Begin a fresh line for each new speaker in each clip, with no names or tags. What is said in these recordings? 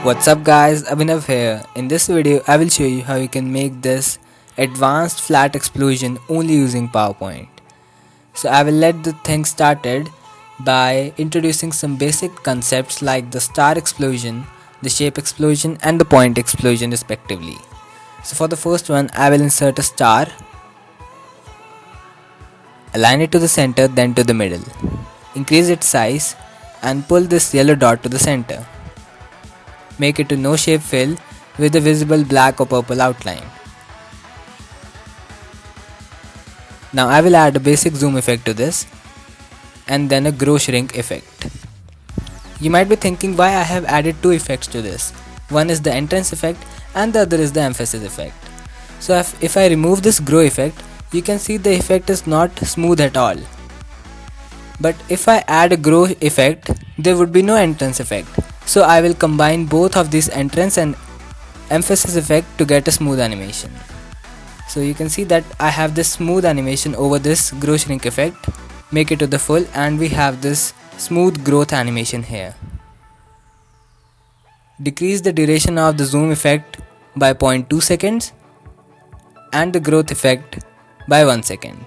What's up guys, Abhinav here. In this video I will show you how you can make this advanced flat explosion only using PowerPoint. So I will let the thing started by introducing some basic concepts like the star explosion, the shape explosion and the point explosion respectively. So for the first one I will insert a star, align it to the center then to the middle, increase its size and pull this yellow dot to the center. Make it to no shape fill with a visible black or purple outline. Now I will add a basic zoom effect to this and then a grow shrink effect. You might be thinking why I have added two effects to this. One is the entrance effect and the other is the emphasis effect. So if I remove this grow effect, you can see the effect is not smooth at all. But if I add a grow effect, there would be no entrance effect. So I will combine both of these entrance and emphasis effect to get a smooth animation. So you can see that I have this smooth animation over this grow shrink effect. Make it to the full and we have this smooth growth animation here. Decrease the duration of the zoom effect by 0.2 seconds and the growth effect by 1 second.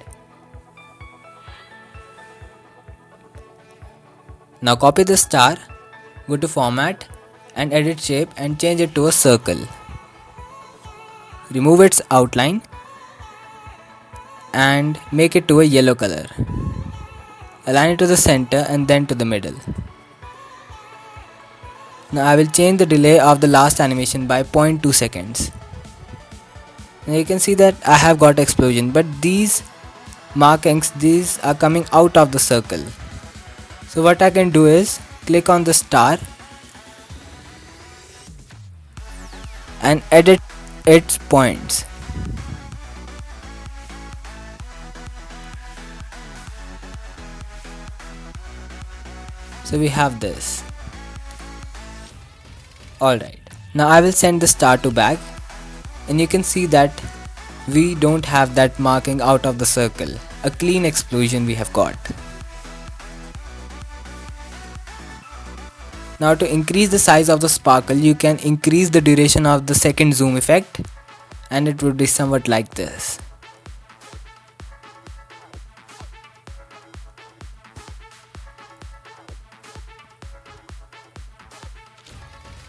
Now copy the star, go to format and edit shape and change it to a circle. Remove its outline and make it to a yellow color. Align it to the center and then to the middle. Now I will change the delay of the last animation by 0.2 seconds. Now you can see that I have got explosion, but these markings, these are coming out of the circle. So what I can do is click on the star and edit its points. So we have this. Alright, now I will send the star to back and you can see that we don't have that marking out of the circle. A clean explosion we have got. Now to increase the size of the sparkle, you can increase the duration of the second zoom effect and it would be somewhat like this.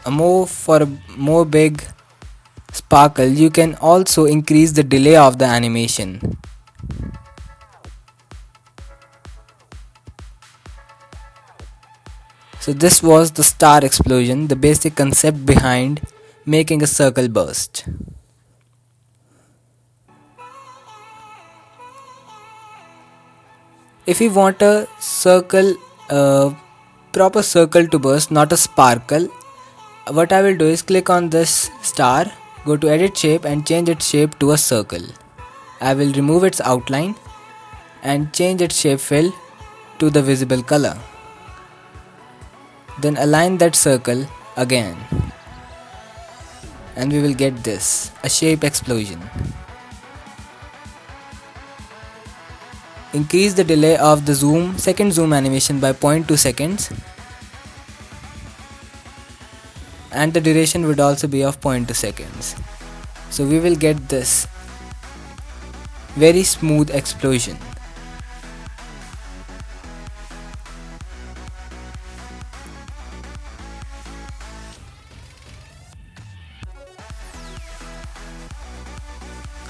For a more big sparkle, you can also increase the delay of the animation. So this was the star explosion, the basic concept behind making a circle burst. If you want a circle, proper circle to burst, not a sparkle, what I will do is click on this star, go to edit shape and change its shape to a circle. I will remove its outline and change its shape fill to the visible color. Then align that circle again and we will get this, a shape explosion. Increase the delay of the second zoom animation by 0.2 seconds and the duration would also be of 0.2 seconds. So we will get this very smooth explosion.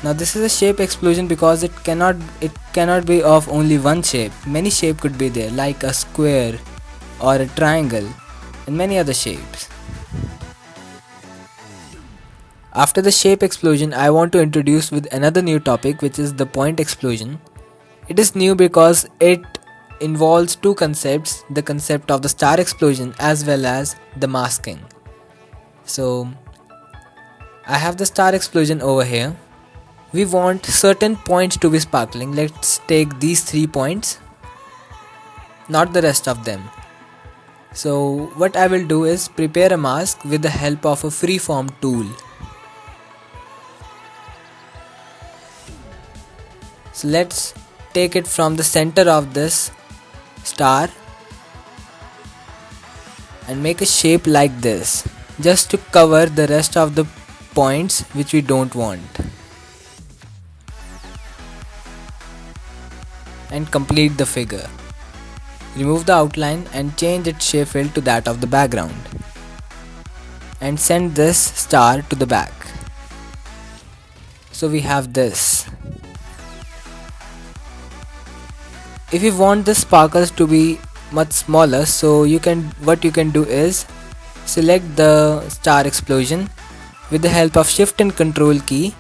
Now this is a shape explosion because it cannot be of only one shape. Many shapes could be there, like a square or a triangle and many other shapes. After the shape explosion, I want to introduce with another new topic, which is the point explosion. It is new because it involves two concepts, the concept of the star explosion as well as the masking. So I have the star explosion over here. We want certain points to be sparkling. Let's take these 3 points, not the rest of them. So what I will do is prepare a mask with the help of a freeform tool. So let's take it from the center of this star and make a shape like this. just to cover the rest of the points which we don't want, and complete the figure. Remove the outline and change its shape fill to that of the background, and send this star to the back. So we have this. If you want the sparkles to be much smaller, so what you can do is select the star explosion. With the help of shift and control key,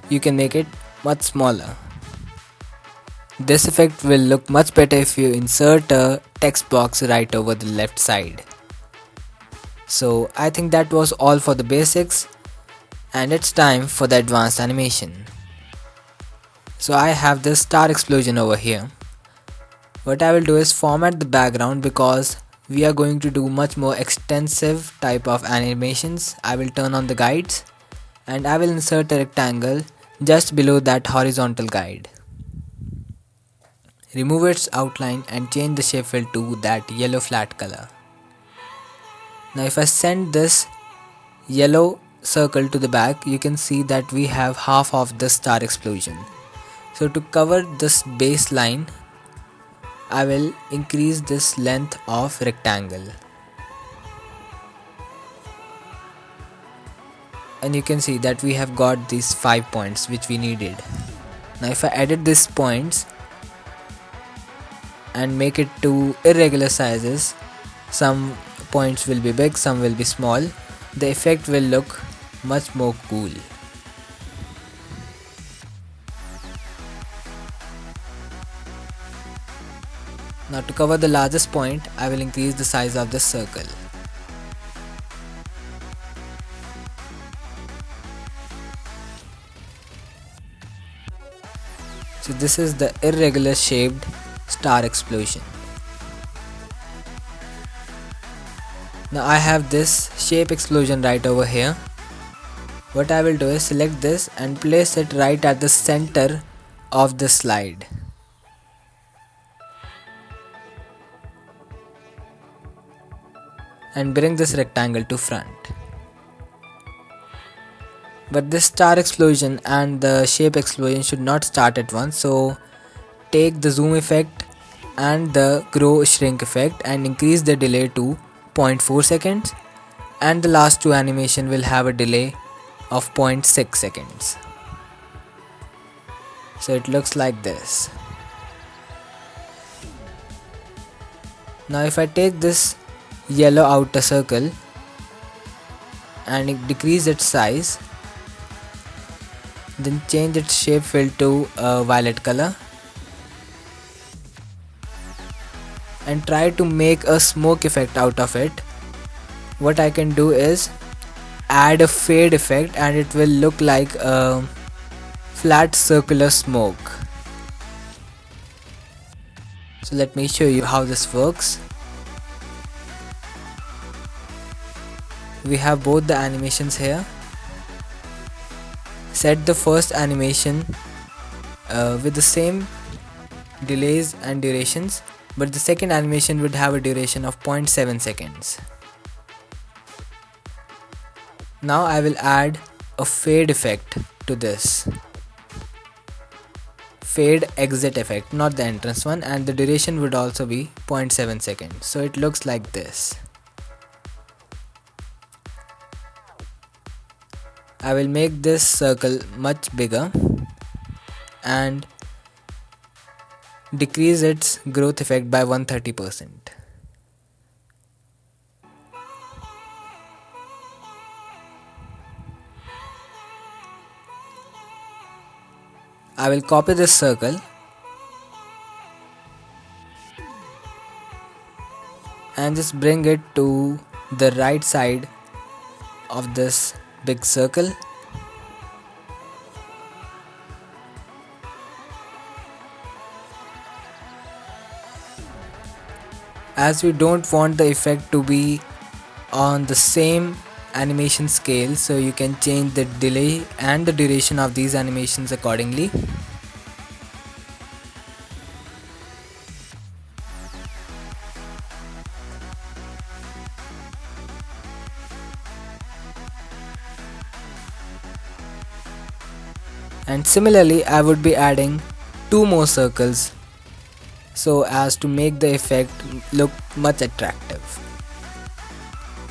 you can make it much smaller. This effect will look much better if you insert a text box right over the left side. So I think that was all for the basics, and it's time for the advanced animation. So I have this star explosion over here. What I will do is format the background because we are going to do much more extensive type of animations. I will turn on the guides and I will insert a rectangle just below that horizontal guide. Remove its outline and change the shape fill to that yellow flat color. Now if I send this yellow circle to the back, you can see that we have half of the star explosion. So to cover this baseline, I will increase this length of rectangle, and you can see that we have got these 5 points which we needed. Now if I edit these points and make it to irregular sizes, some points will be big, some will be small, the effect will look much more cool. Now to cover the largest point, I will increase the size of the circle. So this is the irregular shaped star explosion. Now I have this shape explosion right over here. What I will do is select this and place it right at the center of the slide. And bring this rectangle to front. But this star explosion and the shape explosion should not start at once, so take the zoom effect and the grow shrink effect and increase the delay to 0.4 seconds, and the last two animation will have a delay of 0.6 seconds. So it looks like this. Now if I take this yellow outer circle and decrease its size, then change its shape fill to a violet color and try to make a smoke effect out of it. What I can do is add a fade effect and it will look like a flat circular smoke. So let me show you how this works. We have both the animations here. Set the first animation with the same delays and durations, but the second animation would have a duration of 0.7 seconds. Now I will add a fade effect to this. Fade exit effect, not the entrance one, and the duration would also be 0.7 seconds. So it looks like this. I will make this circle much bigger and decrease its growth effect by 130%. I will copy this circle and just bring it to the right side of this big circle. As we don't want the effect to be on the same animation scale, so you can change the delay and the duration of these animations accordingly. And similarly, I would be adding 2 more circles so as to make the effect look much attractive.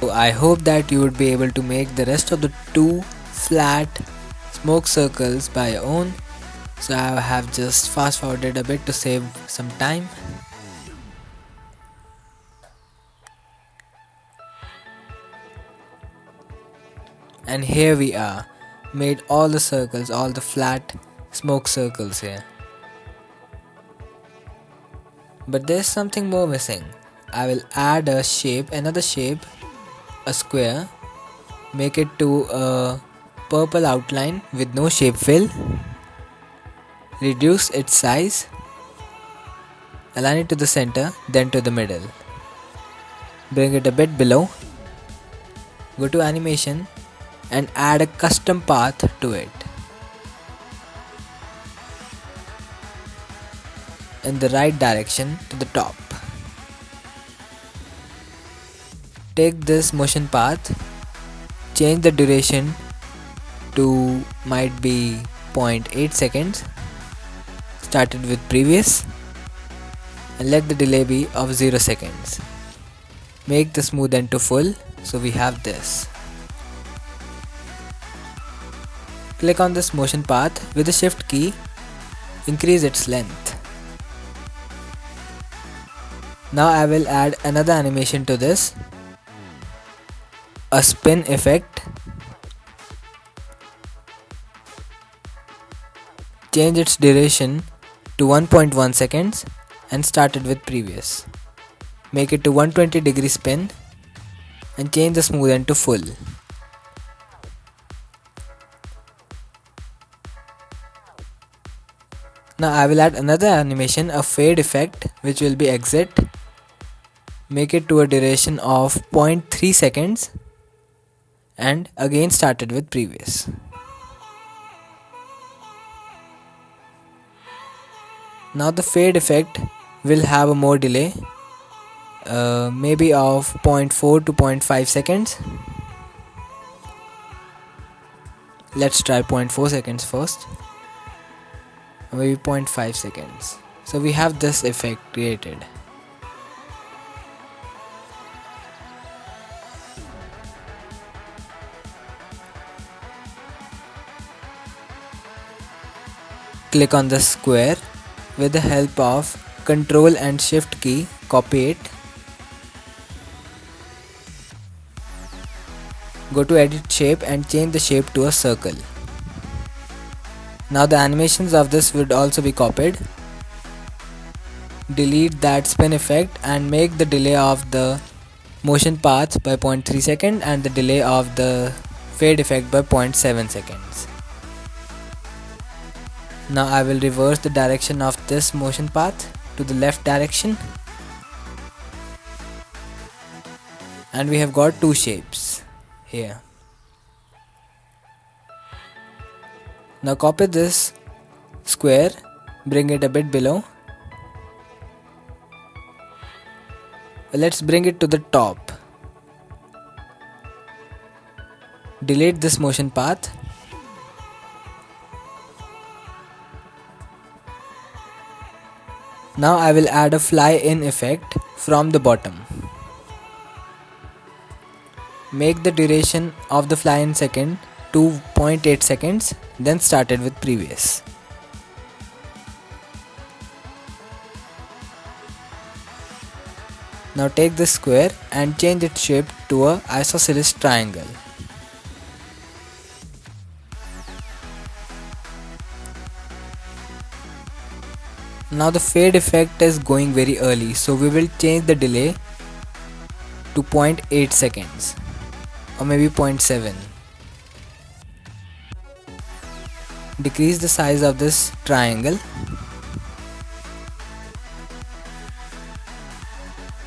So I hope that you would be able to make the rest of the 2 flat smoke circles by your own. So I have just fast forwarded a bit to save some time. And here we are, made all the circles, all the flat smoke circles here. But there's something more missing. I will add a shape, another shape, a square, make it to a purple outline with no shape fill, reduce its size, align it to the center, then to the middle. Bring it a bit below, go to animation and add a custom path to it. In the right direction to the top. Take this motion path, change the duration to might be 0.8 seconds, started with previous, and let the delay be of 0 seconds. Make the smooth end to full, so we have this. Click on this motion path with the shift key, increase its length. Now I will add another animation to this, a spin effect. Change its duration to 1.1 seconds and started with previous. Make it to 120-degree spin and change the smooth end to full. Now I will add another animation, a fade effect, which will be exit. Make it to a duration of 0.3 seconds and again started with previous. Now the fade effect will have a more delay, maybe of 0.4 to 0.5 seconds. Let's try 0.4 seconds first, maybe 0.5 seconds. So we have this effect created. Click on the square with the help of Ctrl and Shift key, copy it. Go to edit shape and change the shape to a circle. Now the animations of this would also be copied. Delete that spin effect and make the delay of the motion path by 0.3 seconds and the delay of the fade effect by 0.7 seconds. Now I will reverse the direction of this motion path to the left direction. And we have got 2 shapes here. Now copy this square, bring it a bit below. Let's bring it to the top. Delete this motion path. Now I will add a fly in effect from the bottom. Make the duration of the fly in second to 0.8 seconds, then started with previous. Now take this square and change its shape to a isosceles triangle. Now the fade effect is going very early, so we will change the delay to 0.8 seconds or maybe 0.7. Decrease the size of this triangle.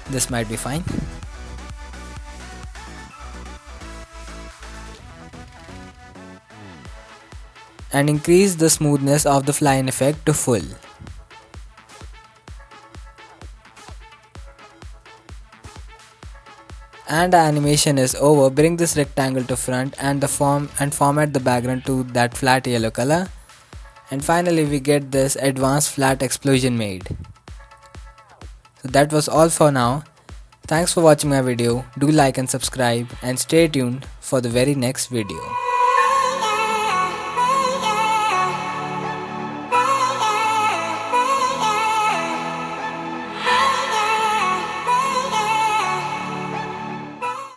This might be fine. And increase the smoothness of the fly-in effect to full. And the animation is over. Bring this rectangle to front and format the background to that flat yellow color. And finally we get this advanced flat explosion made. So that was all for now. Thanks for watching my video. Do like and subscribe and stay tuned for the very next video.